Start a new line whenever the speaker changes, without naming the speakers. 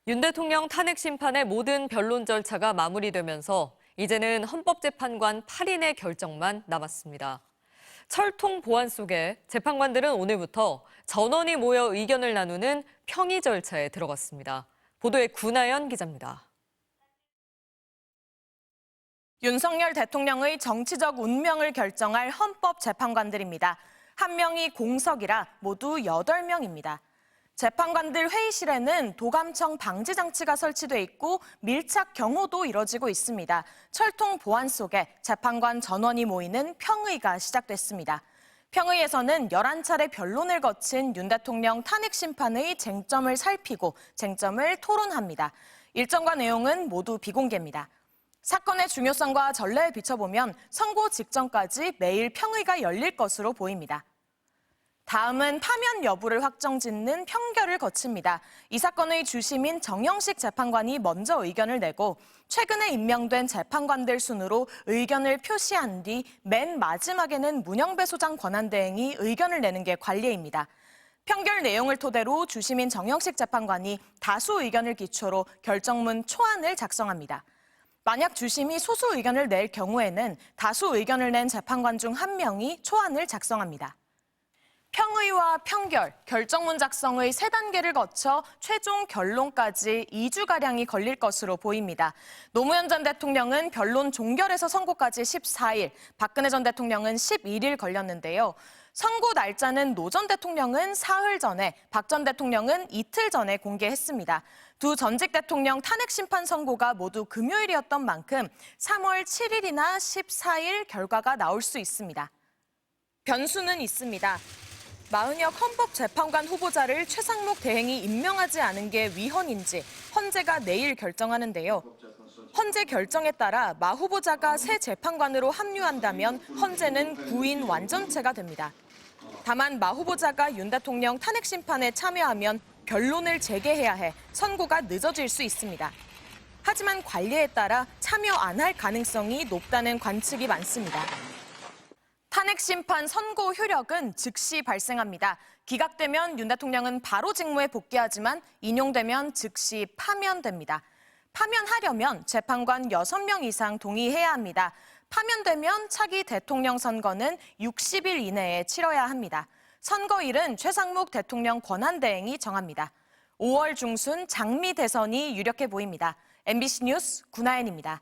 윤 대통령 탄핵 심판의 모든 변론 절차가 마무리되면서 이제는 헌법재판관 8인의 결정만 남았습니다. 철통 보안 속에 재판관들은 오늘부터 전원이 모여 의견을 나누는 평의 절차에 들어갔습니다. 보도에 구나연 기자입니다.
윤석열 대통령의 정치적 운명을 결정할 헌법재판관들입니다. 한 명이 공석이라 모두 8명입니다. 재판관들 회의실에는 도감청 방지 장치가 설치돼 있고 밀착 경호도 이뤄지고 있습니다. 철통 보안 속에 재판관 전원이 모이는 평의가 시작됐습니다. 평의에서는 11차례 변론을 거친 윤 대통령 탄핵 심판의 쟁점을 살피고 쟁점을 토론합니다. 일정과 내용은 모두 비공개입니다. 사건의 중요성과 전례에 비춰보면 선고 직전까지 매일 평의가 열릴 것으로 보입니다. 다음은 파면 여부를 확정짓는 평결을 거칩니다. 이 사건의 주심인 정영식 재판관이 먼저 의견을 내고 최근에 임명된 재판관들 순으로 의견을 표시한 뒤 맨 마지막에는 문영배 소장 권한대행이 의견을 내는 게 관례입니다. 평결 내용을 토대로 주심인 정영식 재판관이 다수 의견을 기초로 결정문 초안을 작성합니다. 만약 주심이 소수 의견을 낼 경우에는 다수 의견을 낸 재판관 중 한 명이 초안을 작성합니다. 평의와 평결, 결정문 작성의 3단계를 거쳐 최종 결론까지 2주가량이 걸릴 것으로 보입니다. 노무현 전 대통령은 변론 종결에서 선고까지 14일, 박근혜 전 대통령은 11일 걸렸는데요. 선고 날짜는 노 전 대통령은 사흘 전에, 박 전 대통령은 이틀 전에 공개했습니다. 두 전직 대통령 탄핵 심판 선고가 모두 금요일이었던 만큼 3월 7일이나 14일 결과가 나올 수 있습니다. 변수는 있습니다. 마은혁 헌법재판관 후보자를 최상목 대행이 임명하지 않은 게 위헌인지 헌재가 내일 결정하는데요. 헌재 결정에 따라 마 후보자가 새 재판관으로 합류한다면 헌재는 구인 완전체가 됩니다. 다만 마 후보자가 윤 대통령 탄핵 심판에 참여하면 변론을 재개해야 해 선고가 늦어질 수 있습니다. 하지만 관례에 따라 참여 안 할 가능성이 높다는 관측이 많습니다. 탄핵 심판 선고 효력은 즉시 발생합니다. 기각되면 윤 대통령은 바로 직무에 복귀하지만 인용되면 즉시 파면됩니다. 파면하려면 재판관 6명 이상 동의해야 합니다. 파면되면 차기 대통령 선거는 60일 이내에 치러야 합니다. 선거일은 최상목 대통령 권한대행이 정합니다. 5월 중순 장미 대선이 유력해 보입니다. MBC 뉴스 구나연입니다.